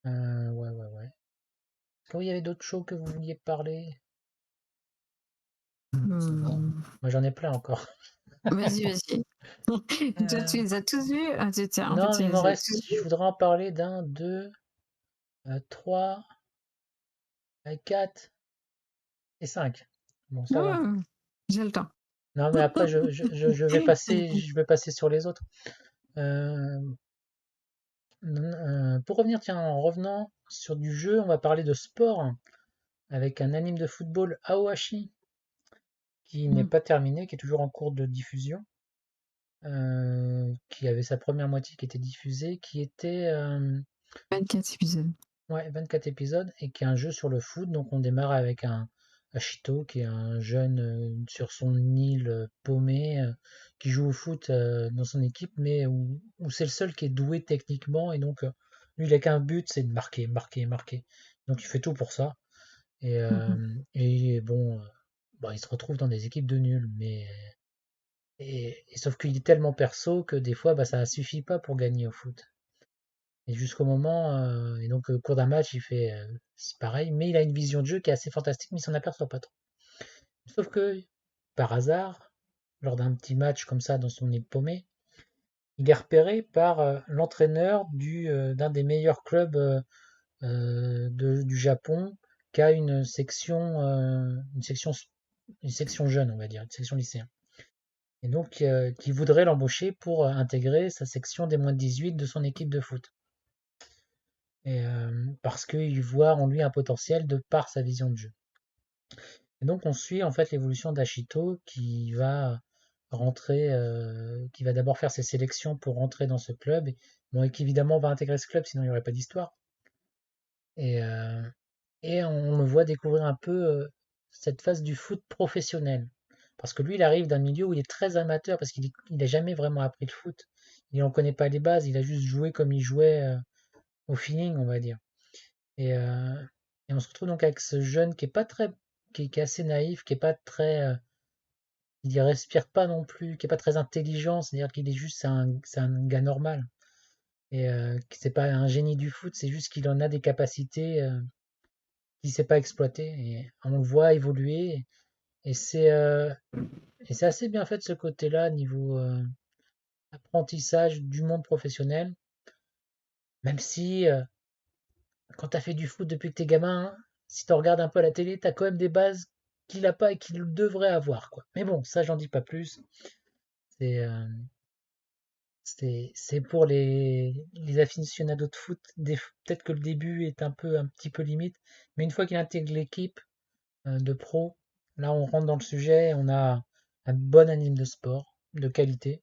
Ouais. Est-ce qu'il y avait d'autres shows que vous vouliez parler? Moi, j'en ai plein encore. Vas-y, vas-y. Toi, Euh, tu les as tous vus? Ah, en fait, non, tu mais il m'en les as reste. tous Je vus? voudrais en parler d'un, deux, trois, quatre et cinq. Bon, ça va. Ouais, j'ai le temps. Non, mais après, je vais passer sur les autres. Euh, pour revenir, tiens, en revenant sur du jeu, on va parler de sport avec un anime de football Aoashi qui n'est Mm. pas terminé, qui est toujours en cours de diffusion, qui avait sa première moitié qui était diffusée, qui était 24 épisodes. ouais, 24 épisodes et qui est un jeu sur le foot. Donc on démarre avec un Ashito qui est un jeune sur son île paumé qui joue au foot dans son équipe, mais où c'est le seul qui est doué techniquement et donc lui il a qu'un but, c'est de marquer. Donc il fait tout pour ça. Mhm. Et bon, bah, il se retrouve dans des équipes de nuls, mais et sauf qu'il est tellement perso que des fois bah, ça suffit pas pour gagner au foot. Et jusqu'au moment, et donc au cours d'un match, il fait c'est pareil, mais il a une vision de jeu qui est assez fantastique, mais il s'en aperçoit pas trop. Sauf que, par hasard, lors d'un petit match comme ça dans son île paumée, il est repéré par l'entraîneur d'un des meilleurs clubs du Japon, qui a une section jeune, on va dire, une section lycéen. Et donc, qui voudrait l'embaucher pour intégrer sa section des moins de 18 de son équipe de foot. Et, parce qu'il voit en lui un potentiel de par sa vision de jeu. Et donc on suit en fait l'évolution d'Ashito qui va rentrer, qui va d'abord faire ses sélections pour rentrer dans ce club, bon, et qui évidemment va intégrer ce club, sinon il n'y aurait pas d'histoire. Et, on le voit découvrir un peu cette phase du foot professionnel. Parce que lui, il arrive d'un milieu où il est très amateur, parce qu'il n'a jamais vraiment appris le foot. Il n'en connaît pas les bases, il a juste joué comme il jouait au feeling, on va dire. Et, euh, et on se retrouve donc avec ce jeune qui est pas très, qui est assez naïf, qui est pas très, il respire pas non plus, qui est pas très intelligent, c'est-à-dire qu'il est juste, c'est un gars normal. Et que c'est pas un génie du foot, c'est juste qu'il en a des capacités qu'il sait pas exploiter. Et on le voit évoluer. Et c'est assez bien fait de ce côté-là, niveau apprentissage du monde professionnel. Même si quand t'as fait du foot depuis que t'es gamin, si t'en regardes un peu à la télé, t'as quand même des bases qu'il a pas et qu'il devrait avoir, quoi. Mais bon, ça, j'en dis pas plus. C'est c'est pour les aficionados de foot. Peut-être que le début est un petit peu limite, mais une fois qu'il intègre l'équipe de pro, là, on rentre dans le sujet. On a un bon anime de sport, de qualité.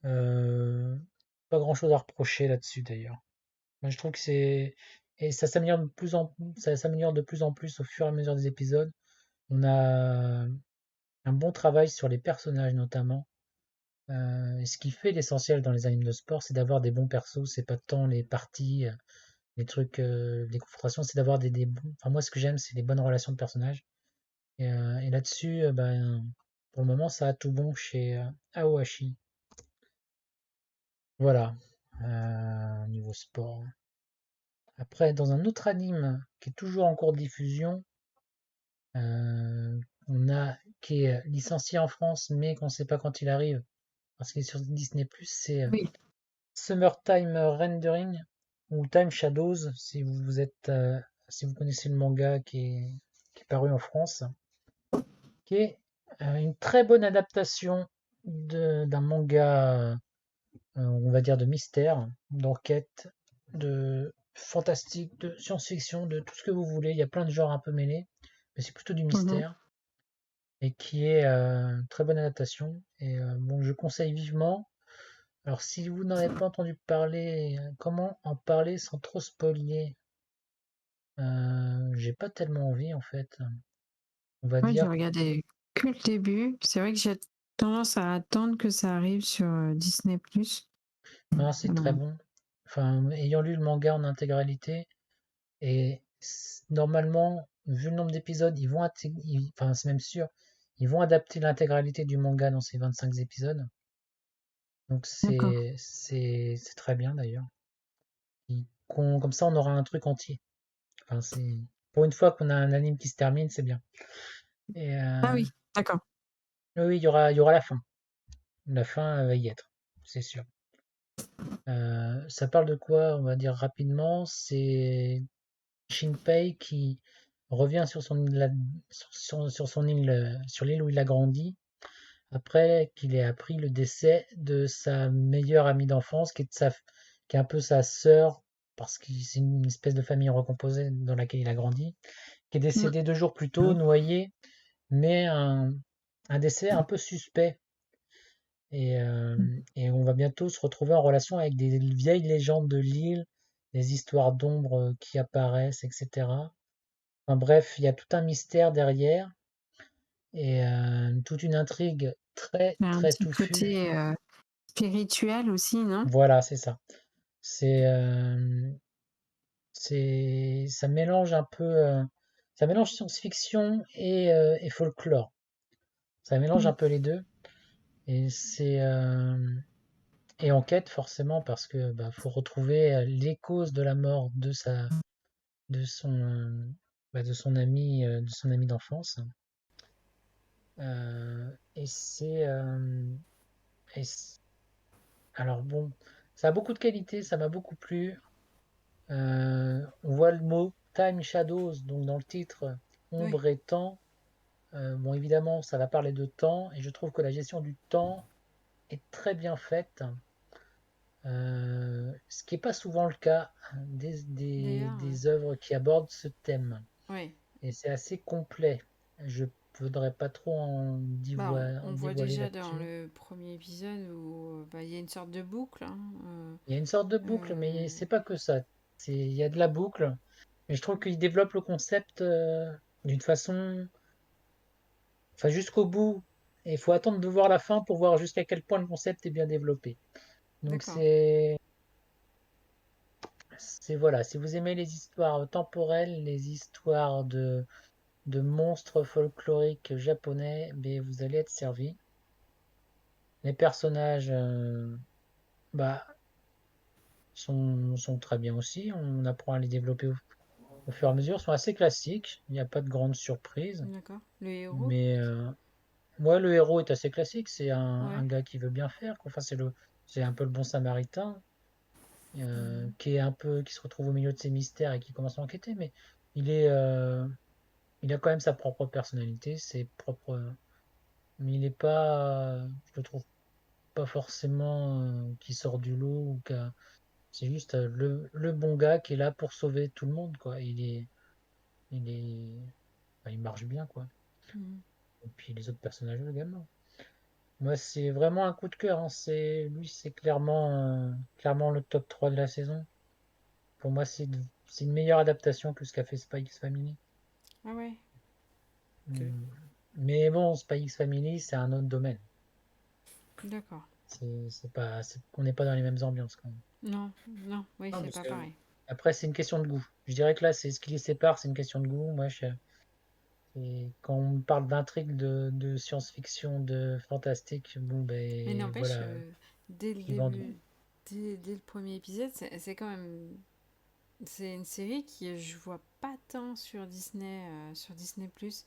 Euh, Pas grand-chose à reprocher là-dessus, d'ailleurs. Moi, je trouve que c'est et ça s'améliore de plus en plus au fur et à mesure des épisodes. On a un bon travail sur les personnages notamment. Et ce qui fait l'essentiel dans les animes de sport, c'est d'avoir des bons persos. C'est pas tant les parties, les trucs, les confrontations, c'est d'avoir enfin, moi, ce que j'aime, c'est les bonnes relations de personnages. Et là-dessus, ben, pour le moment, ça a tout bon chez Aoashi. Voilà, niveau sport. Après, dans un autre anime qui est toujours en cours de diffusion, euh, on a qui est licencié en France, mais qu'on ne sait pas quand il arrive, parce qu'il est sur Disney+, c'est Oui. Summertime Rendering ou Time Shadows, si vous connaissez le manga qui est paru en France, qui est une très bonne adaptation d'un manga, on va dire de mystère, d'enquête, de fantastique, de science-fiction, de tout ce que vous voulez. Il y a plein de genres un peu mêlés, mais c'est plutôt du Mhm. mystère et qui est une très bonne adaptation. Et bon, je conseille vivement. Alors, si vous n'en avez pas entendu parler, comment en parler sans trop spoiler? J'ai pas tellement envie en fait. On va Moi, j'ai dire, regardé que le début. C'est vrai que j'ai tendance à attendre que ça arrive sur Disney+. non, c'est très Voilà. bon. Enfin, ayant lu le manga en intégralité, et normalement, vu le nombre d'épisodes, enfin, c'est même sûr, ils vont adapter l'intégralité du manga dans ces 25 épisodes. Donc D'accord. c'est très bien d'ailleurs. comme ça, on aura un truc entier. Enfin, pour une fois qu'on a un anime qui se termine, c'est bien. Et Ah oui, d'accord. oui, oui, il y aura la fin. La fin va y être, c'est sûr. Ça parle de quoi? On va dire rapidement. C'est Shinpei qui revient sur son île, sur son île, sur l'île où il a grandi, après qu'il ait appris le décès de sa meilleure amie d'enfance, qui est un peu sa sœur, parce que c'est une espèce de famille recomposée dans laquelle il a grandi, qui est Mm. décédée 2 jours plus tôt, noyée, mais un décès un peu suspect. Et on va bientôt se retrouver en relation avec des vieilles légendes de l'île, des histoires d'ombres qui apparaissent, etc. Enfin bref, il y a tout un mystère derrière et toute une intrigue très Il y a un très petit touffue. côté spirituel aussi, non? Voilà, c'est ça. C'est ça mélange un peu, ça mélange science-fiction et folklore. Ça mélange Mm. un peu les deux et et enquête forcément parce que bah, faut retrouver les causes de la mort de son de son ami d'enfance. Et et c- alors bon, ça a beaucoup de qualité, ça m'a beaucoup plu. On voit le mot Time Shadows, donc dans le titre, Oui, ombre et temps. Bon, évidemment, ça va parler de temps, et je trouve que la gestion du temps est très bien faite, ce qui n'est pas souvent le cas d'ailleurs, des œuvres qui abordent ce thème. oui. Et c'est assez complet. Je ne voudrais pas trop Bah, en on voit dévoiler déjà dans là-dessus. le premier épisode où bah, il y a une sorte de boucle, hein, Il y a une sorte de boucle, mais c'est pas que ça. Il y a de la boucle, mais je trouve qu'il développe le concept d'une façon, enfin jusqu'au bout. Et il faut attendre de voir la fin pour voir jusqu'à quel point le concept est bien développé. Donc d'accord. c'est voilà. Si vous aimez les histoires temporelles, les histoires de monstres folkloriques japonais, ben, vous allez être servi. Les personnages, bah, sont très bien aussi. On apprend à les développer au fur et à mesure, sont assez classiques. Il n'y a pas de grandes surprises. D'accord. Le héros? Mais moi, le héros est assez classique. C'est un Ouais. gars qui veut bien faire, quoi. Enfin, c'est un peu le bon samaritain, Mhm. qui se retrouve au milieu de ses mystères et qui commence à enquêter. Mais il est, euh, il a quand même sa propre personnalité, ses propres. Mais il n'est pas, je le trouve pas forcément qui sort du lot c'est juste le bon gars qui est là pour sauver tout le monde, quoi. Il est, enfin, il marche bien, quoi. Mhm. Et puis les autres personnages également. Moi, c'est vraiment un coup de cœur, hein. C'est clairement le top 3 de la saison. Pour moi, c'est une meilleure adaptation que ce qu'a fait Spy X Family. Ah ouais, ok. Hmm. Mais bon, Spy X Family, c'est un autre domaine. D'accord. On n'est pas dans les mêmes ambiances quand même. Non, non, oui, Non, c'est parce pas que pareil. après, c'est une question de goût. Je dirais que là, c'est ce qui les sépare, c'est une question de goût. Et quand on parle d'intrigue de science-fiction, de fantastique, bon, Mais ben n'empêche, voilà, dès le ils vendent. début, dès le premier épisode, c'est quand même. C'est une série qui je vois pas tant sur Disney Plus,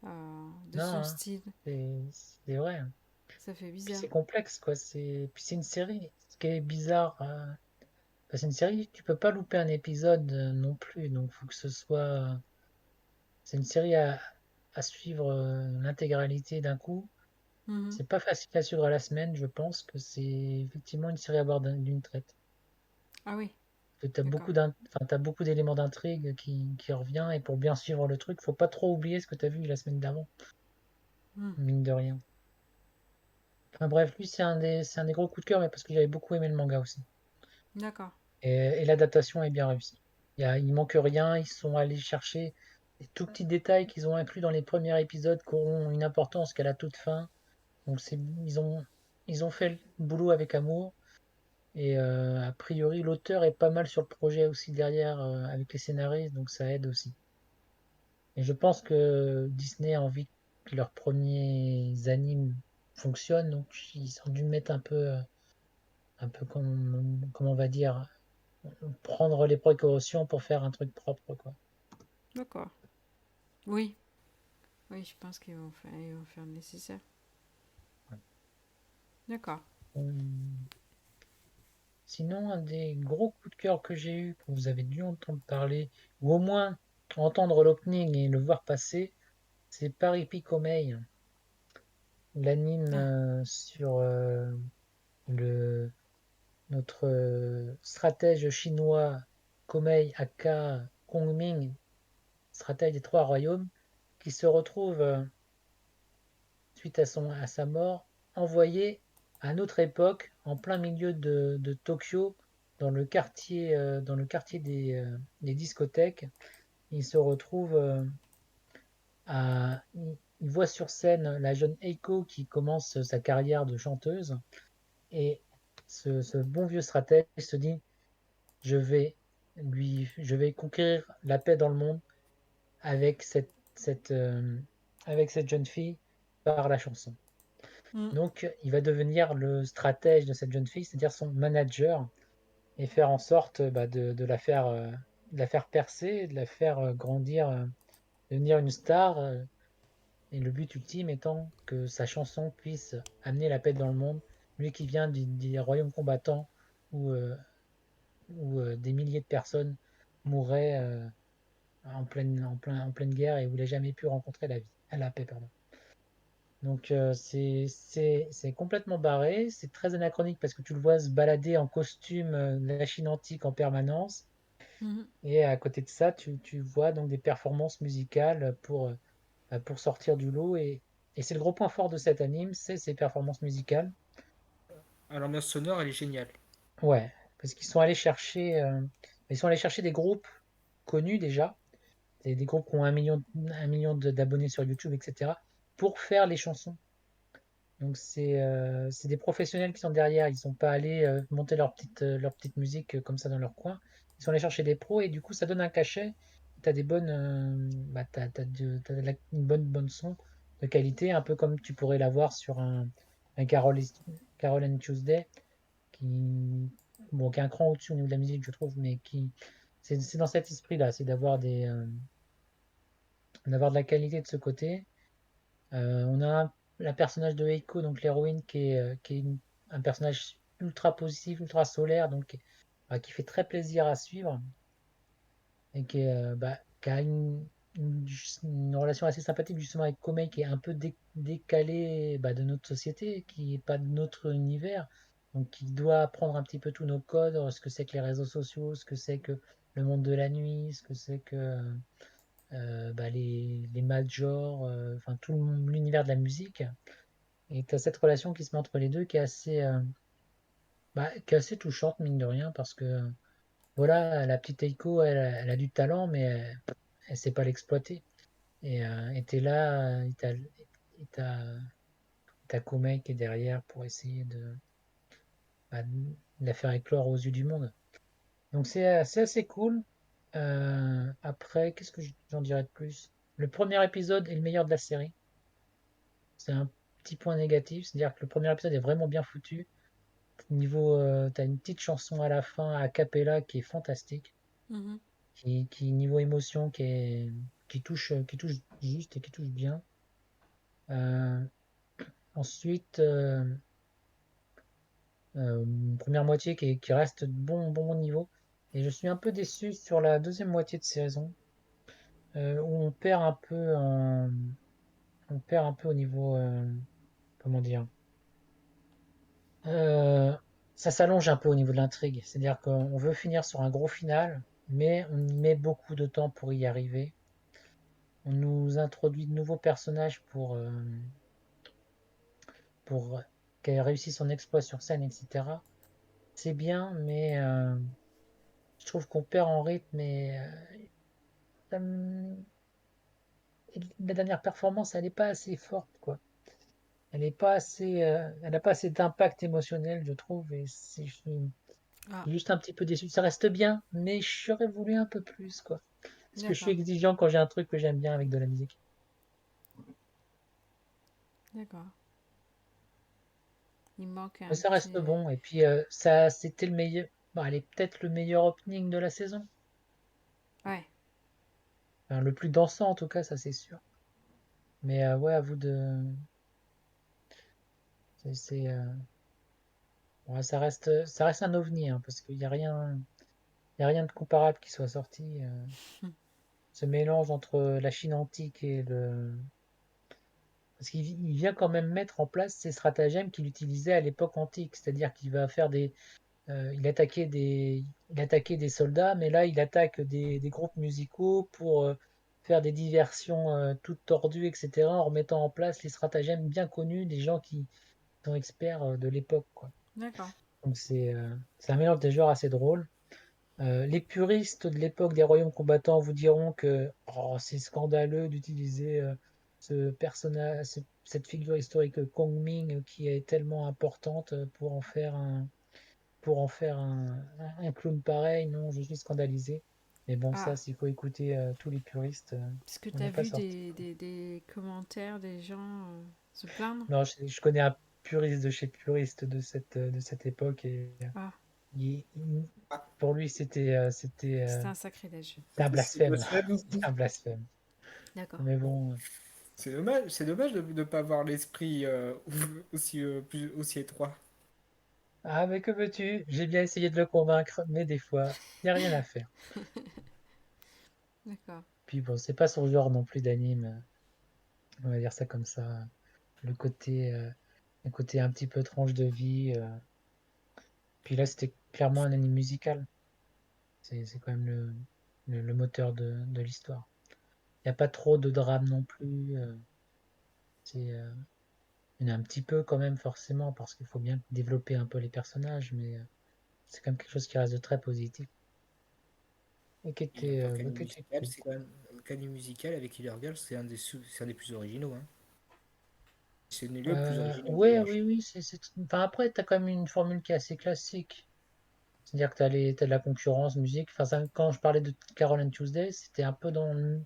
de Non, son hein, style. c'est vrai, hein. Ça fait Puis bizarre. c'est complexe, quoi. Puis c'est une série. Ce qui est bizarre, c'est une série, tu peux pas louper un épisode non plus. Donc, faut que ce soit. C'est une série à suivre l'intégralité d'un coup. Mhm. C'est pas facile à suivre à la semaine. Je pense que c'est effectivement une série à voir d'une traite. Ah oui, Que t'as d'accord. enfin, t'as beaucoup d'éléments d'intrigue qui revient. Et pour bien suivre le truc, faut pas trop oublier ce que t'as vu la semaine d'avant, Mhm. mine de rien. Enfin bref, lui, c'est un des gros coups de cœur, mais parce que j'avais beaucoup aimé le manga aussi. D'accord. Et l'adaptation est bien réussie. Il manque rien, ils sont allés chercher des tout petits détails qu'ils ont inclus dans les premiers épisodes qui auront une importance qu'à la toute fin. Donc ils ont fait le boulot avec amour. Et a priori, l'auteur est pas mal sur le projet aussi derrière avec les scénaristes, donc ça aide aussi. Et je pense que Disney a envie que leurs premiers animes fonctionnent, donc ils ont dû mettre un peu comment on va dire, prendre les précautions pour faire un truc propre, quoi. D'accord. Oui. Oui, je pense ils vont faire le nécessaire. D'accord. Hum, Sinon, un des gros coups de cœur que j'ai eu, que vous avez dû entendre parler, ou au moins entendre l'opening et le voir passer, c'est Paris Picomay, l'anime Ah. sur le notre stratège chinois Komei aka Kongming, stratège des trois royaumes, qui se retrouve suite à sa mort, envoyé à notre époque, en plein milieu de Tokyo, dans le quartier des discothèques. Il se retrouve il voit sur scène la jeune Eiko qui commence sa carrière de chanteuse. Et ce bon vieux stratège se dit, je vais conquérir la paix dans le monde avec avec cette jeune fille par la chanson. Mm. Donc, il va devenir le stratège de cette jeune fille, c'est-à-dire son manager, et faire en sorte de la faire percer, de la faire grandir, devenir une star. Et le but ultime étant que sa chanson puisse amener la paix dans le monde. Lui qui vient des royaumes combattants où, des milliers de personnes mourraient en pleine guerre et où il n'a jamais pu rencontrer la paix, pardon. Donc c'est complètement barré, c'est très anachronique parce que tu le vois se balader en costume de la Chine antique en permanence. Mhm. Et à côté de ça, tu vois donc des performances musicales pour sortir du lot. Et c'est le gros point fort de cet anime, c'est ses performances musicales. Alors, l'ambiance sonore, elle est géniale. Ouais, parce ils sont allés chercher des groupes connus déjà, des groupes qui ont un million d'abonnés sur YouTube, etc., pour faire les chansons. Donc c'est des professionnels qui sont derrière, ils sont pas allés monter leur petite musique comme ça dans leur coin. Ils sont allés chercher des pros et du coup ça donne un cachet. T'as des bonnes, bah, une bonne son de qualité, un peu comme tu pourrais l'avoir sur un Carol and Tuesday, qui, bon, qui est un cran au-dessus au niveau de la musique, je trouve, mais c'est dans cet esprit-là, c'est d'avoir de la qualité de ce côté. On a la personnage de Eiko, donc l'héroïne, qui est un personnage ultra positif, ultra solaire, donc qui fait très plaisir à suivre et qui a une relation assez sympathique justement avec Komei, qui est un peu décalé de notre société, qui est pas de notre univers, donc qui doit apprendre un petit peu tous nos codes, ce que c'est que les réseaux sociaux, ce que c'est que le monde de la nuit, ce que c'est que les majors, enfin tout l'univers de la musique. Et tu as cette relation qui se met entre les deux qui est assez touchante, mine de rien, parce que voilà, la petite Eiko, elle a du talent, mais elle sait pas l'exploiter. Et t'es là, t'as Komei qui est derrière pour essayer de la faire éclore aux yeux du monde. Donc c'est assez cool. Après, qu'est-ce que j'en dirais de plus? Le premier épisode est le meilleur de la série. C'est un petit point négatif, c'est-à-dire que le premier épisode est vraiment bien foutu. T'as une petite chanson à la fin, a cappella, qui est fantastique, Mhm. niveau émotion, qui touche juste et qui touche bien. Euh, ensuite, une première moitié qui reste de bon niveau. Et je suis un peu déçu sur la deuxième moitié de saison, où on perd un peu au niveau, comment dire, Euh, ça s'allonge un peu au niveau de l'intrigue. C'est-à-dire qu'on veut finir sur un gros final, mais on y met beaucoup de temps pour y arriver. On nous introduit de nouveaux personnages pour qu'elle réussisse son exploit sur scène, etc. C'est bien, mais je trouve qu'on perd en rythme et la dernière performance, elle n'est pas assez forte, quoi. Elle n'a pas assez d'impact émotionnel, je trouve, et je suis Ah, juste un petit peu déçu. Ça reste bien, mais j'aurais voulu un peu plus, quoi. Parce que je suis d'accord. exigeant quand j'ai un truc que j'aime bien avec de la musique. D'accord. Il manque Mais un ça reste petit. bon. Et puis, ça, c'était le meilleur. Bah, elle est peut-être le meilleur opening de la saison. Ouais. Enfin, le plus dansant en tout cas, ça c'est sûr. Mais ouais, à vous de. Ouais, ça reste un ovni, hein, parce qu'il y a rien de comparable qui soit sorti. Ce mélange entre la Chine antique et le. Parce qu'il vient quand même mettre en place ces stratagèmes qu'il utilisait à l'époque antique, c'est-à-dire qu'il va faire il attaquait des soldats, mais là il attaque des groupes musicaux pour faire des diversions toutes tordues, etc., en remettant en place les stratagèmes bien connus des gens qui sont experts de l'époque, quoi. D'accord. Donc c'est un mélange des genres assez drôle. Les puristes de l'époque des royaumes combattants vous diront que oh, c'est scandaleux d'utiliser ce personnage, cette figure historique Kong Ming qui est tellement importante pour en faire un clown pareil. Non, je suis scandalisé. Mais bon, ça, Ah, s'il faut écouter tous les puristes, est-ce que on t'as n'est pas vu sorti. des commentaires des gens se plaindre? Non, je connais un puriste de chez puriste de cette époque et Ah, il- il- Ah, pour lui, c'était un sacrilège. c'était un c'est blasphème. blasphème. C'était un blasphème. D'accord. Mais bon. C'est dommage de ne pas avoir l'esprit aussi étroit. Ah, mais que veux-tu? J'ai bien essayé de le convaincre, mais des fois, il n'y a rien à faire. D'accord. Puis bon, c'est pas son genre non plus d'anime, on va dire ça comme ça. Le côté, euh, le côté un petit peu tranche de vie. Puis là, c'était clairement un anime musical. C'est quand même le moteur de l'histoire. Il n'y a pas trop de drame non plus. C'est, euh, il y en a un petit peu quand même, forcément, parce qu'il faut bien développer un peu les personnages, mais c'est quand même quelque chose qui reste de très positif. Et Et en tant bah, qu'anime qui était musical, cool, c'est quoi. quand même qu'anime musical avec Killer Girl, c'est un des plus originaux, hein. C'est le plus original Ouais, d'ailleurs. oui, oui, Enfin, après, t'as quand même une formule qui est assez classique. C'est-à-dire que t'as de la concurrence, musique. Enfin, quand je parlais de Carol and Tuesday, c'était un peu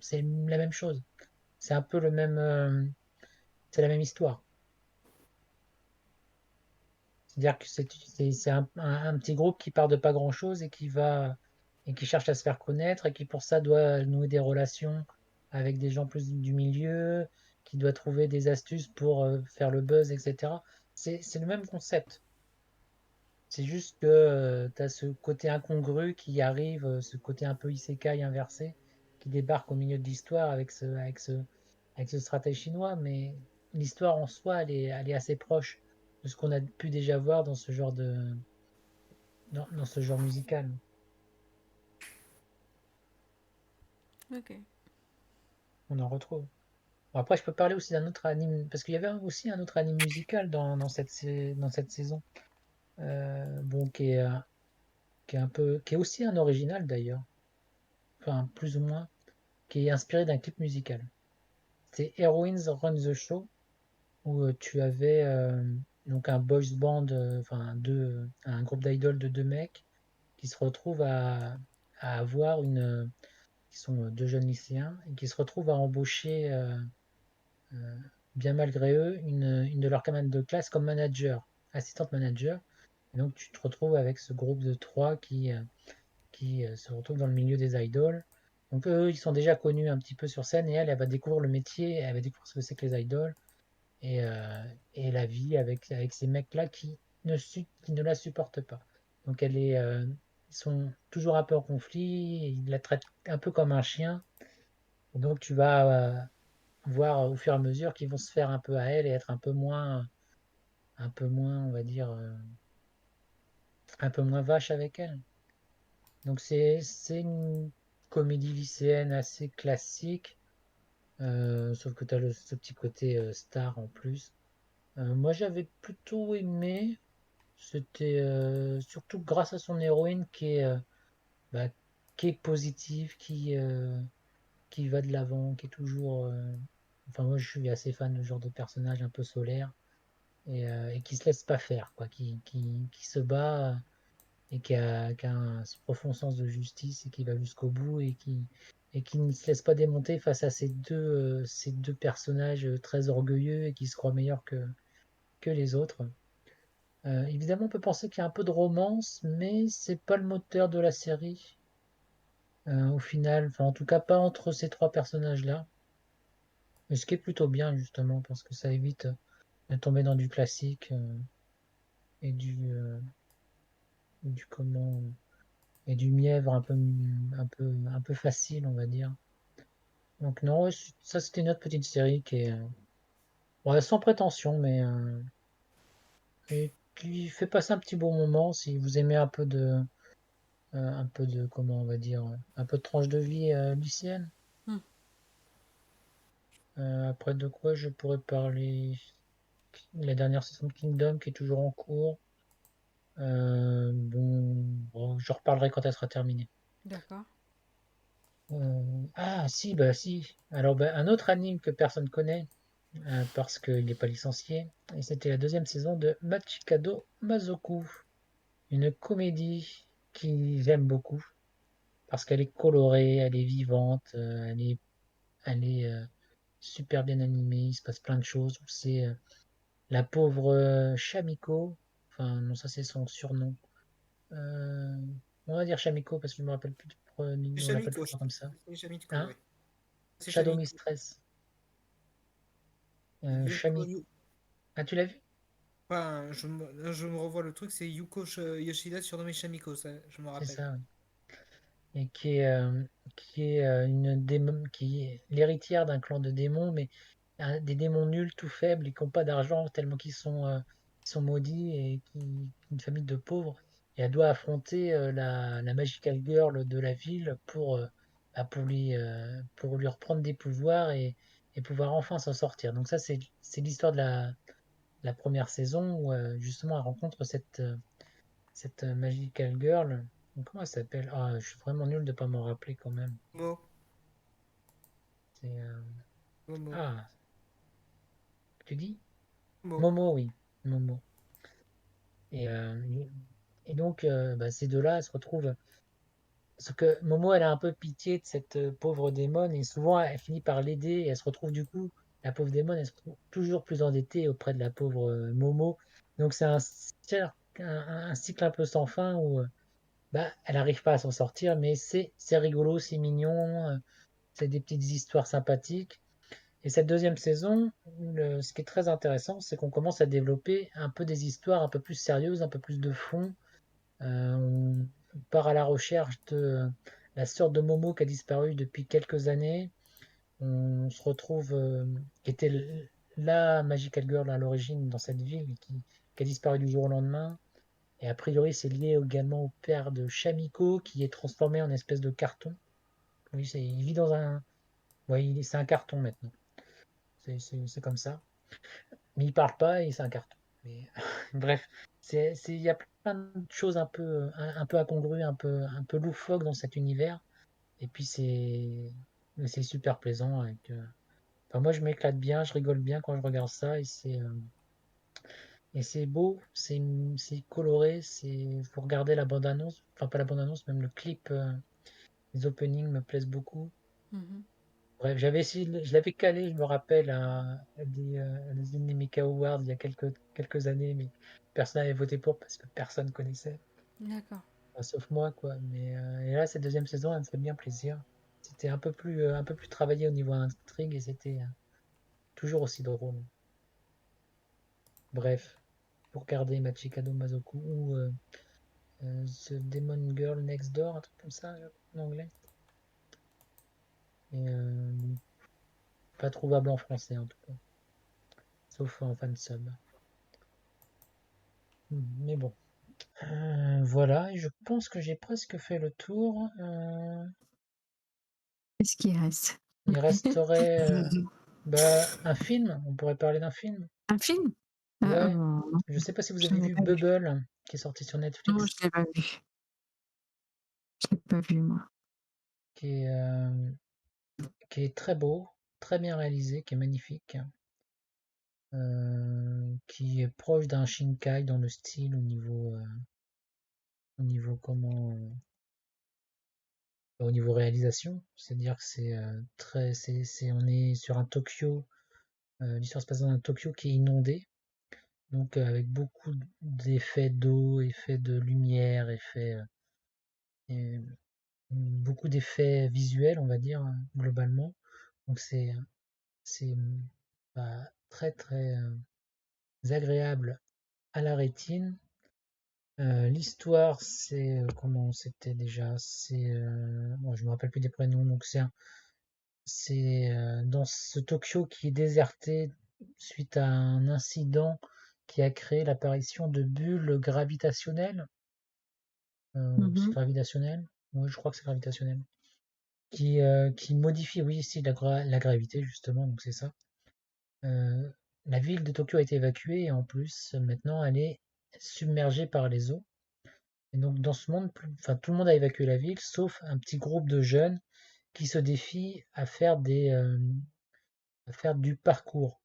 c'est la même chose. C'est un peu le même, c'est la même histoire. C'est-à-dire que c'est un petit groupe qui part de pas grand-chose et qui cherche à se faire connaître et qui pour ça doit nouer des relations avec des gens plus du milieu, qui doit trouver des astuces pour faire le buzz, etc. C'est le même concept. C'est juste que tu as ce côté incongru qui arrive, ce côté un peu isekai inversé, qui débarque au milieu de l'histoire avec ce stratège chinois, mais l'histoire en soi, elle est assez proche de ce qu'on a pu déjà voir dans dans ce genre musical. Ok. On en retrouve. Bon, après, je peux parler aussi d'un autre anime, parce qu'il y avait aussi un autre anime musical dans cette saison, bon, qui est un peu, qui est aussi un original d'ailleurs, enfin plus ou moins, qui est inspiré d'un clip musical. C'est Heroines Run the Show, où tu avais donc un boys band, un groupe d'idoles de deux mecs qui se retrouvent à avoir qui sont deux jeunes lycéens, et qui se retrouvent à embaucher, euh, bien malgré eux, une de leurs camarades de classe comme manager, assistante manager. Et donc tu te retrouves avec ce groupe de trois qui se retrouvent dans le milieu des idoles. Donc eux, ils sont déjà connus un petit peu sur scène et elle va découvrir le métier, elle va découvrir ce que c'est que les idoles et, euh, et la vie avec ces mecs-là qui ne la supportent pas. Donc ils sont toujours un peu en conflit, ils la traitent un peu comme un chien. Et donc tu vas voir au fur et à mesure qu'ils vont se faire un peu à elle et être un peu moins, on va dire, un peu moins vache avec elle. Donc c'est une comédie lycéenne assez classique, sauf que tu as ce petit côté star en plus. Moi j'avais plutôt aimé, c'était surtout grâce à son héroïne bah, qui est positive, qui va de l'avant, qui est toujours... Enfin moi je suis assez fan de ce genre de personnage un peu solaire et qui se laisse pas faire, quoi, qui se bat et qui a un profond sens de justice et qui va jusqu'au bout et qui ne se laisse pas démonter face à ces deux personnages très orgueilleux et qui se croient meilleurs que les autres. Évidemment, on peut penser qu'il y a un peu de romance, mais c'est pas le moteur de la série. Au final, enfin en tout cas pas entre ces trois personnages-là. Et ce qui est plutôt bien justement, parce que ça évite de tomber dans du classique et du comment et du mièvre un peu facile, on va dire. Donc non, ouais, ça c'était une autre petite série qui est ouais, sans prétention, mais et qui fait passer un petit bon moment si vous aimez un peu de comment on va dire, un peu de tranche de vie lycéenne. Hmm. Après de quoi je pourrais parler la dernière saison de Kingdom qui est toujours en cours. Bon, j'en reparlerai quand elle sera terminée. D'accord. Ah si, bah si. Alors bah, un autre anime que personne connaît parce qu'il n'est pas licencié, et c'était la deuxième saison de Machikado Mazoku, une comédie qui j'aime beaucoup parce qu'elle est colorée, elle est vivante, elle est super bien animée, il se passe plein de choses. C'est la pauvre Shamiko, enfin non ça c'est son surnom. Euh, on va dire Shamiko parce que je me rappelle plus, C'est on l'appelle Shamiko, toujours comme ça. c'est Shamiko, Hein? ouais. C'est Shadow Shamiko. Mistress. Yuko, Shamiko. Ah tu l'as vu? enfin, là, je me revois le truc, c'est Yoshida surnommé Shamiko, ça, je me C'est rappelle. ça, oui. Et qui est une démon, qui est l'héritière d'un clan de démons, mais des démons nuls, tout faibles et qui n'ont pas d'argent tellement qu'ils sont maudits et une famille de pauvres. Et elle doit affronter la Magical Girl de la ville bah, pour lui reprendre des pouvoirs et pouvoir enfin s'en sortir. Donc ça, c'est l'histoire de la première saison où justement elle rencontre cette Magical Girl. Comment elle s'appelle? Ah, je suis vraiment nul de pas m'en rappeler quand même. Mo, C'est Momo, ah, tu dis? Mo. Momo, oui, Momo. Et, euh, et donc, bah, ces deux-là, elles se retrouvent. Sauf que Momo, elle a un peu pitié de cette pauvre démon et souvent elle finit par l'aider et elle se retrouve du coup, la pauvre démon, elle se retrouve toujours plus endettée auprès de la pauvre Momo. Donc c'est un cycle un peu sans fin où bah, elle n'arrive pas à s'en sortir, mais c'est rigolo, c'est mignon, c'est des petites histoires sympathiques. Et cette deuxième saison, ce qui est très intéressant, c'est qu'on commence à développer un peu des histoires un peu plus sérieuses, un peu plus de fond. On part à la recherche de la sœur de Momo qui a disparu depuis quelques années. On se retrouve, qui était la Magical Girl à l'origine dans cette ville, qui a disparu du jour au lendemain. Et a priori, c'est lié également au père de Shamiko qui est transformé en espèce de carton. Oui, il vit dans un. Ouais, c'est un carton maintenant. C'est comme ça. Mais il parle pas et c'est un carton. Mais bref, il y a plein de choses un peu incongrues, un peu loufoques dans cet univers. Et puis c'est super plaisant. Enfin, moi, je m'éclate bien, je rigole bien quand je regarde ça et c'est beau, c'est coloré, faut regarder la bande-annonce, enfin pas la bande-annonce, même le clip, les openings me plaisent beaucoup. Mhm. Bref, j'avais essayé, je l'avais calé, je me rappelle, à des Mika Awards il y a quelques années, mais personne n'avait voté pour parce que personne connaissait. D'accord. Enfin, sauf moi, quoi. Mais et là, cette deuxième saison, elle me fait bien plaisir. C'était un peu plus travaillé au niveau intrigue et c'était toujours aussi drôle. Bref, pour garder Machikado Mazoku ou The Demon Girl Next Door, un truc comme ça en anglais. Et bon, pas trouvable en français en tout cas, sauf en fansub. Mais bon. Voilà, et je pense que j'ai presque fait le tour. Qu'est-ce qui reste? Il resterait bah, un film, on pourrait parler d'un film. Un film? Ouais, Non, je sais pas si vous je avez l'ai vu pas vu. Bubble, qui est sorti sur Non, Netflix, je l'ai pas vu. Je l'ai pas vu, moi. qui est, euh, qui est très beau, très bien réalisé, qui est magnifique, qui est proche d'un Shinkai dans le style au niveau au niveau réalisation, c'est-à-dire que on est sur un Tokyo, l'histoire se passe dans un Tokyo qui est inondé. donc avec beaucoup d'effets d'eau, effets de lumière, et beaucoup d'effets visuels, on va dire, globalement. Donc c'est très très agréable à la rétine. L'histoire, c'est comment c'était déjà? Bon, je me rappelle plus des prénoms. Donc c'est dans ce Tokyo qui est déserté suite à un incident qui a créé l'apparition de bulles gravitationnelles. C'est Mhm. gravitationnel? Oui, je crois que c'est gravitationnel. Qui modifie, oui, ici la gravité justement. Donc c'est ça. Euh, la ville de Tokyo a été évacuée et en plus maintenant elle est submergée par les eaux. Et donc dans ce monde, enfin tout le monde a évacué la ville sauf un petit groupe de jeunes qui se défient à faire du parcours.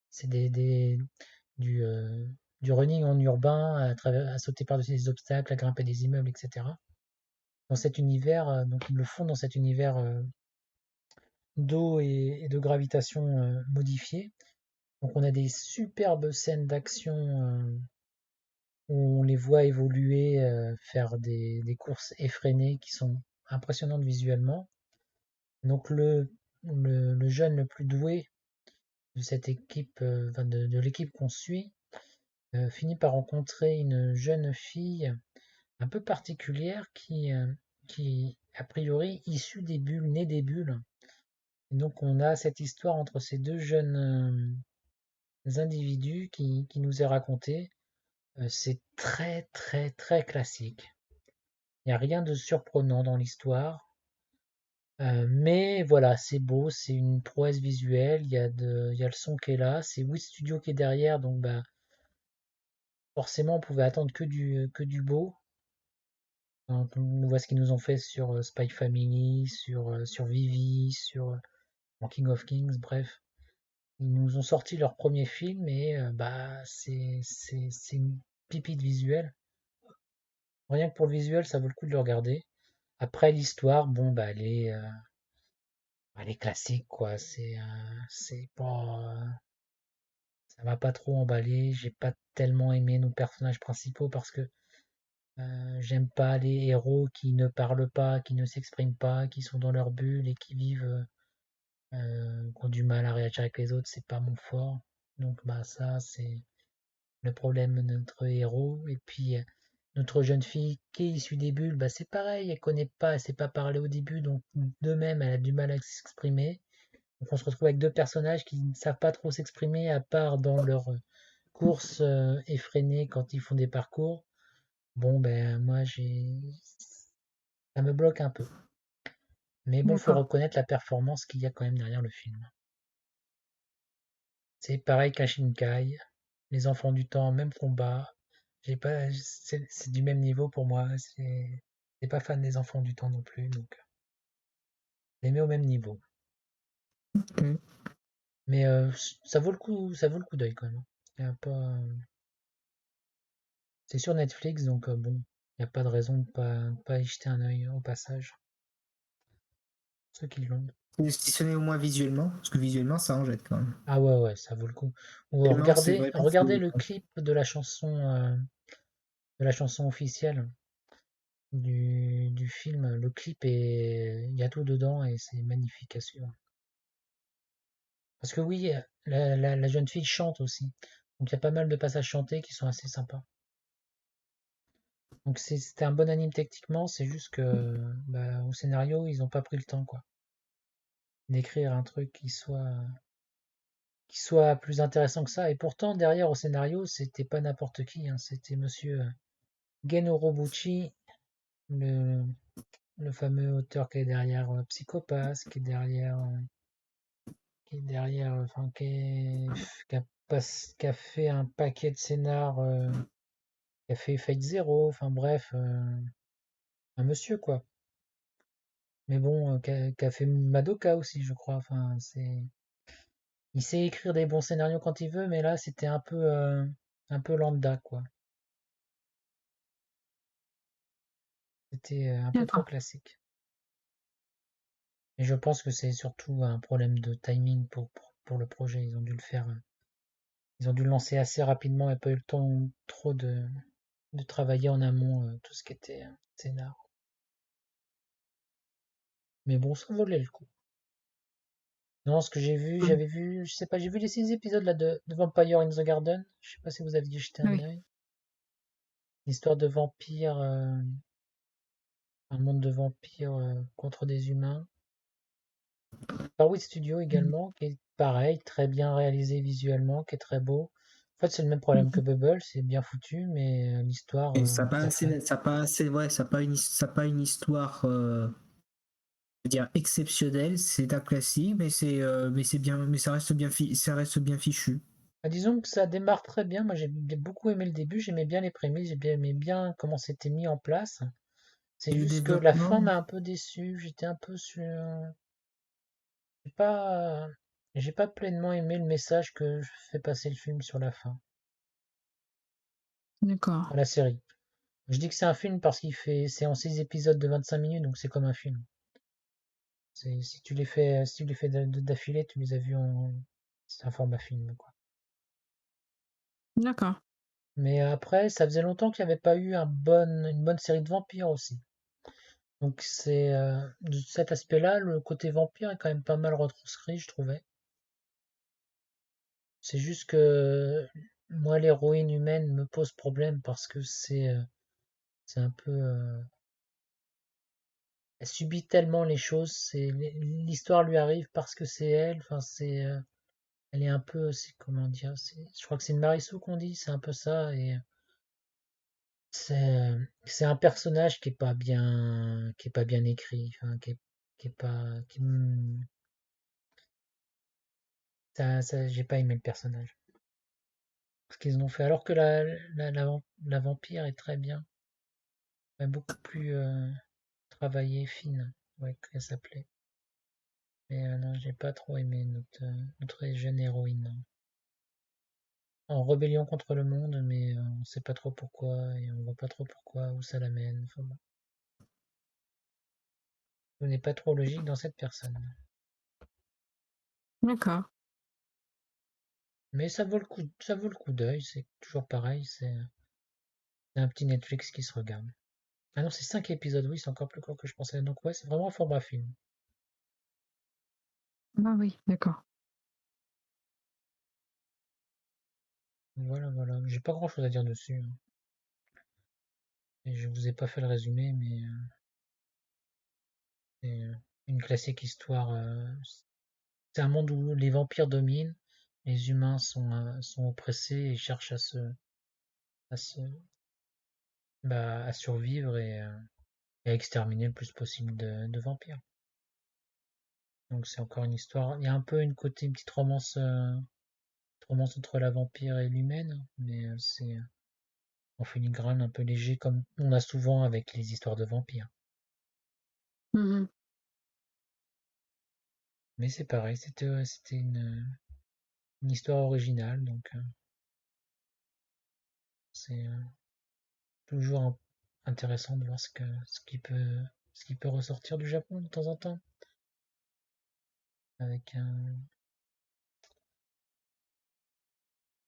C'est du, euh, du running en urbain, à sauter par-dessus des obstacles, à grimper des immeubles, etc. Dans cet univers, donc ils le font dans cet univers d'eau et de gravitation modifié. Donc on a des superbes scènes d'action où on les voit évoluer, faire des courses effrénées qui sont impressionnantes visuellement. Donc le jeune le plus doué de cette équipe, enfin de l'équipe qu'on suit, finit par rencontrer une jeune fille un peu particulière qui a priori issue des bulles, née des bulles. Et donc on a cette histoire entre ces deux jeunes individus qui nous est racontée. C'est très très très classique. Il n'y a rien de surprenant dans l'histoire. Mais voilà, c'est beau, c'est une prouesse visuelle, il y a le son qui est là, c'est Wit Studio qui est derrière, donc bah forcément on pouvait attendre que du beau. Quand on voit ce qu'ils nous ont fait sur Spy Family, sur Vivi, sur King of Kings, bref. Ils nous ont sorti leur premier film et bah c'est une pipite visuelle. Rien que pour le visuel, ça vaut le coup de le regarder. Après l'histoire, bon bah elle est classique quoi. C'est pas, ça m'a pas trop emballé. J'ai pas tellement aimé nos personnages principaux parce que j'aime pas les héros qui ne parlent pas, qui ne s'expriment pas, qui sont dans leur bulle et qui vivent, qui ont du mal à réagir avec les autres. C'est pas mon fort. Donc bah ça c'est le problème de notre héros. Et puis notre jeune fille qui est issue des bulles, bah c'est pareil, elle connaît pas, elle sait pas parler au début, donc de même elle a du mal à s'exprimer. Donc on se retrouve avec deux personnages qui ne savent pas trop s'exprimer à part dans leur course effrénée quand ils font des parcours. Bon ben moi ça me bloque un peu. Mais bon, faut D'accord. reconnaître la performance qu'il y a quand même derrière le film. C'est pareil qu'un Shinkai, les enfants du temps, même combat. J'ai pas, c'est du même niveau pour moi. C'est pas fan des enfants du temps non plus, donc je les mets au même niveau. Ok. Mais ça vaut le coup d'œil quand même. Y a pas, c'est sur Netflix, donc bon, il n'y a pas de raison de pas y jeter un œil au passage. Ceux qui l'ont. Si ce n'est au moins visuellement, parce que visuellement, ça en jette quand même. Ah ouais, ouais, ça vaut le coup. Ou Visuellement, c'est vraiment regardez fou. le clip de la chanson officielle du film. Le clip est, il y a tout dedans et c'est magnifique à suivre. Parce que oui, la jeune fille chante aussi. Donc il y a pas mal de passages chantés qui sont assez sympas. Donc c'était un bon anime techniquement, c'est juste que bah, au scénario, ils ont pas pris le temps quoi, d'écrire un truc qui soit plus intéressant que ça. Et pourtant, derrière au scénario, c'était pas n'importe qui, hein, c'était monsieur Gen Urobuchi, le, le fameux auteur qui est derrière Psychopass, enfin, qui a fait un paquet de scénars, qui a fait Fate Zero, enfin bref, un monsieur quoi. Mais bon, qui a fait Madoka aussi, je crois. Enfin, il sait écrire des bons scénarios quand il veut, mais là, c'était un peu lambda quoi. C'était un peu trop D'accord. classique. Et je pense que c'est surtout un problème de timing pour le projet. Ils ont dû le lancer assez rapidement et pas eu le temps trop de travailler en amont tout ce qui était scénar. Mais bon, ça valait le coup. Non, ce que j'avais vu, je sais pas, j'ai vu les 6 épisodes là de Vampire in the Garden. Je sais pas si vous aviez jeté un Oui. œil. L'histoire de vampires, un monde de vampires contre des humains. Par Wit Studio également, qui est pareil, très bien réalisé visuellement, qui est très beau. En fait, c'est le même problème que Bubble, c'est bien foutu, mais l'histoire, Et ça n'a pas ça assez, fait. ça a pas assez, ouais, ça a pas une histoire, je veux dire exceptionnelle. C'est un classique, mais c'est bien, mais ça reste bien fichu. Bah, disons que ça démarre très bien. Moi, j'ai beaucoup aimé le début, j'aimais bien les prémices, aimé bien comment c'était mis en place. C'est Et le juste que la fin développement, m'a un peu déçu. J'étais un peu sur. J'ai pas, j'ai pas pleinement aimé le message que fait passer le film sur la fin, D'accord. la série. Je dis que c'est un film parce c'est en 6 épisodes de 25 minutes, donc c'est comme un film. Si tu les fais d'affilée, tu les as vus c'est un format film, quoi. D'accord. Mais après, ça faisait longtemps qu'il n'y avait pas eu une bonne série de vampires aussi. Donc de cet aspect-là, le côté vampire est quand même pas mal retranscrit, je trouvais. C'est juste que moi, l'héroïne humaine me pose problème parce que c'est un peu, elle subit tellement les choses, l'histoire lui arrive parce que c'est elle. Enfin, elle est un peu, c'est comment dire, je crois que c'est une Marissou qu'on dit, c'est un peu ça. Et c'est un personnage qui est pas bien écrit, enfin, qui est pas, j'ai pas aimé le personnage. Ce qu'ils ont fait, alors que la vampire est très bien, ouais, beaucoup plus travaillée, fine, ouais, qu'elle s'appelait. Mais non, j'ai pas trop aimé notre jeune héroïne. En rébellion contre le monde, mais on sait pas trop pourquoi, et on voit pas trop pourquoi, où ça l'amène. Enfin bon, tout n'est pas trop logique dans cette personne. D'accord. Mais ça vaut le coup d'œil, c'est toujours pareil, c'est un petit Netflix qui se regarde. Ah non, c'est 5 épisodes, oui, c'est encore plus court que je pensais. Donc ouais, c'est vraiment un format film. Ah oui, d'accord. Voilà, voilà. J'ai pas grand chose à dire dessus, hein. Et je vous ai pas fait le résumé, mais c'est une classique histoire. C'est un monde où les vampires dominent, les humains sont oppressés et cherchent à se, à survivre et à exterminer le plus possible de vampires. Donc c'est encore une histoire. Il y a un peu une petite romance entre la vampire et l'humaine, mais c'est en filigrane un peu léger comme on a souvent avec les histoires de vampires. Mhm. Mais c'est pareil, c'était une histoire originale, donc c'est toujours intéressant de voir ce qui peut ressortir du Japon de temps en temps. Avec un.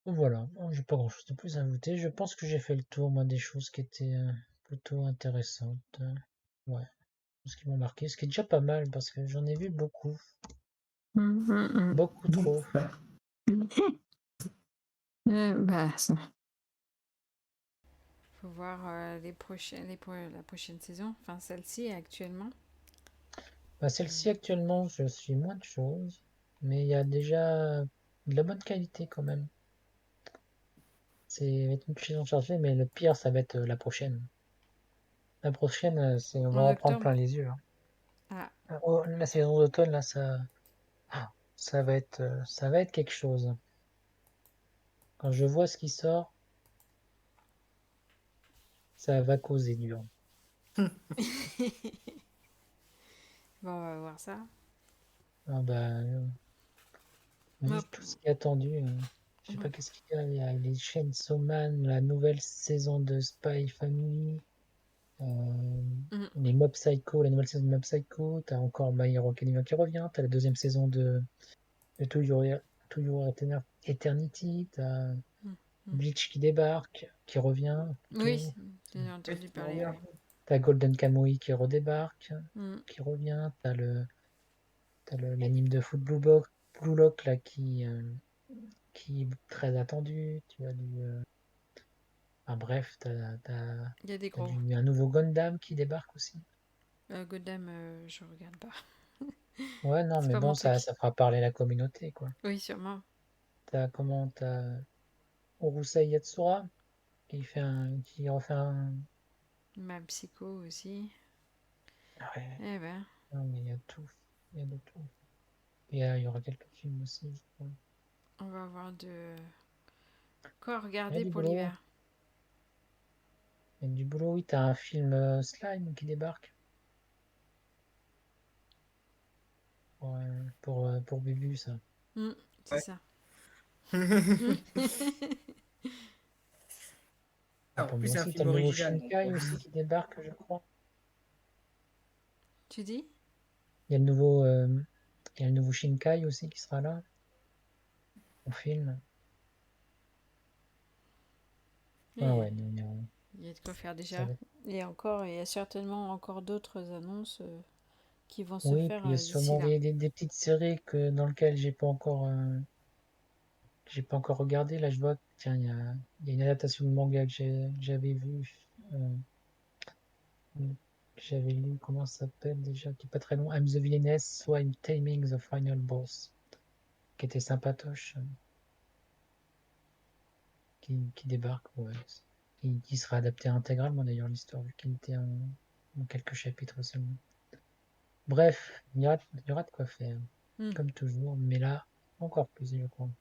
Voilà, bon, j'ai pas grand chose de plus à ajouter. Je pense que j'ai fait le tour, moi, des choses qui étaient plutôt intéressantes. Ouais, ce qui m'ont marqué, ce qui est déjà pas mal parce que j'en ai vu beaucoup, Mhm, beaucoup trop. ouais. mhm. Bah, ça. Faut voir la prochaine saison, enfin celle-ci actuellement. Bah, celle-ci actuellement, je suis moins de choses, mais il y a déjà de la bonne qualité quand même. C'est va être une saison chargée, mais le pire, ça va être la prochaine. La prochaine, on va En en prendre octobre. plein les yeux, hein. Ah, Oh, la saison d'automne, là, ça va être quelque chose. Quand je vois ce qui sort, ça va causer dur. bon, on va voir ça. Ah bah, vu Hop, tout ce qui est attendu, je sais pas hop. qu'est-ce qu'il y a. Il y a les Chainsaw Man, la nouvelle saison de Spy Family, Mhm. les Mob Psycho, la nouvelle saison de Mob Psycho. T'as encore My Hero Academia qui revient. T'as la deuxième saison de To Your Eternal Eternity, t'as Mm, mm. Bleach qui débarque, qui revient Oui, plutôt. j'ai entendu parler, revient. oui. T'as Golden Kamuy qui redébarque, Mm. qui revient. L'anime de foot Blue Lock là qui est très attendu. Tu as enfin, bref, Il y a des t'as gros. un nouveau Gundam qui débarque aussi. Goddam, je regarde pas. Ouais, non, C'est mais pas bon, mon truc. ça fera parler la communauté, quoi. Oui, sûrement. T'as Urusei Yatsura qui refait un. Ma psycho aussi. Ah ouais, Eh ben, non, mais il y a tout. Il y a de tout. Il y aura quelques films aussi, je crois. on va avoir de quoi Il y a regarder du pour boulot. l'hiver. Il y a du boulot, oui, t'as un film Slime qui débarque pour Bubu, ça. Mm, c'est Ouais. ça. Ah, Ah, en pour plus, moi c'est un aussi, t'as film le nouveau original, donc Shinkai aussi qui débarque, je crois. Tu dis? Il y a le nouveau, euh, il y a le nouveau Shinkai aussi qui sera là, au film. Oui, Ouais, ouais, non, non, il y a de quoi faire ça déjà. va. Et encore, il y a certainement encore d'autres annonces qui vont se Oui, faire puis il y a d'ici sûrement là. des petites séries dans lesquelles j'ai pas encore regardé. Là, je vois, tiens, il y a une adaptation de manga que j'avais vue, euh, que j'avais lu, comment ça s'appelle déjà, qui est pas très long. I'm the Villainess, so I'm Taming the Final Boss, qui était sympatoche, qui débarque, ouais. Qui sera adapté intégralement d'ailleurs l'histoire, vu qu'il était en quelques chapitres seulement. Bref, il y aura de quoi faire, Mm. comme toujours, mais là, encore plus, je crois. En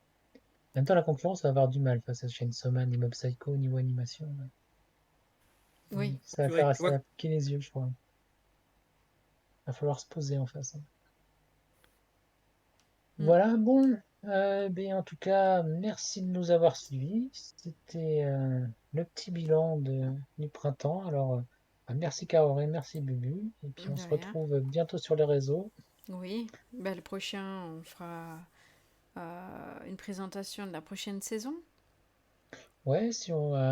même temps, la concurrence va avoir du mal face à Chainsaw Man et Mob Psycho au niveau animation. Ouais. Oui, Ça va purée, faire tu assez vois. à piquer les yeux, je crois. Va falloir se poser en face, hein. mm. Voilà, bon. En tout cas, merci de nous avoir suivis. C'était le petit bilan du printemps. Alors, merci Caroline, merci Bubu. Et puis on De se rien. retrouve bientôt sur les réseaux. Oui, ben, le prochain, on fera une présentation de la prochaine saison. Ouais,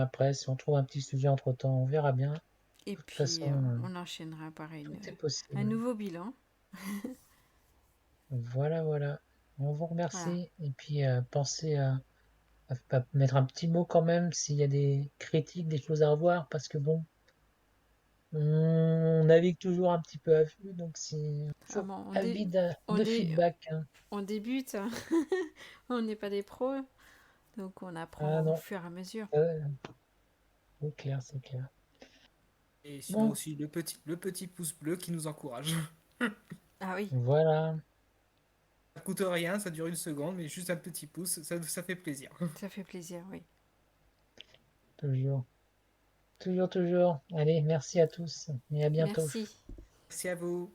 après, si on trouve un petit sujet entre-temps, on verra bien. De Et toute puis, façon, on enchaînera par tout est un possible. nouveau bilan. Voilà, voilà. On vous Voilà. remercie. Et puis, pensez à mettre un petit mot quand même s'il y a des critiques, des choses à revoir, parce que bon, on navigue toujours un petit peu à vue, donc c'est Ah toujours bon, avide on, de dé- feedback, hein. on débute, hein. On n'est pas des pros, donc on Ah apprend au non, fur et à mesure. c'est clair, c'est clair. Et sinon Bon, aussi le petit pouce bleu qui nous encourage. Ah oui, voilà, Ça coûte rien, ça dure une seconde, mais juste un petit pouce, ça fait plaisir. ça fait plaisir, oui. toujours, toujours, toujours. Allez, merci à tous et à bientôt. Merci. Merci à vous.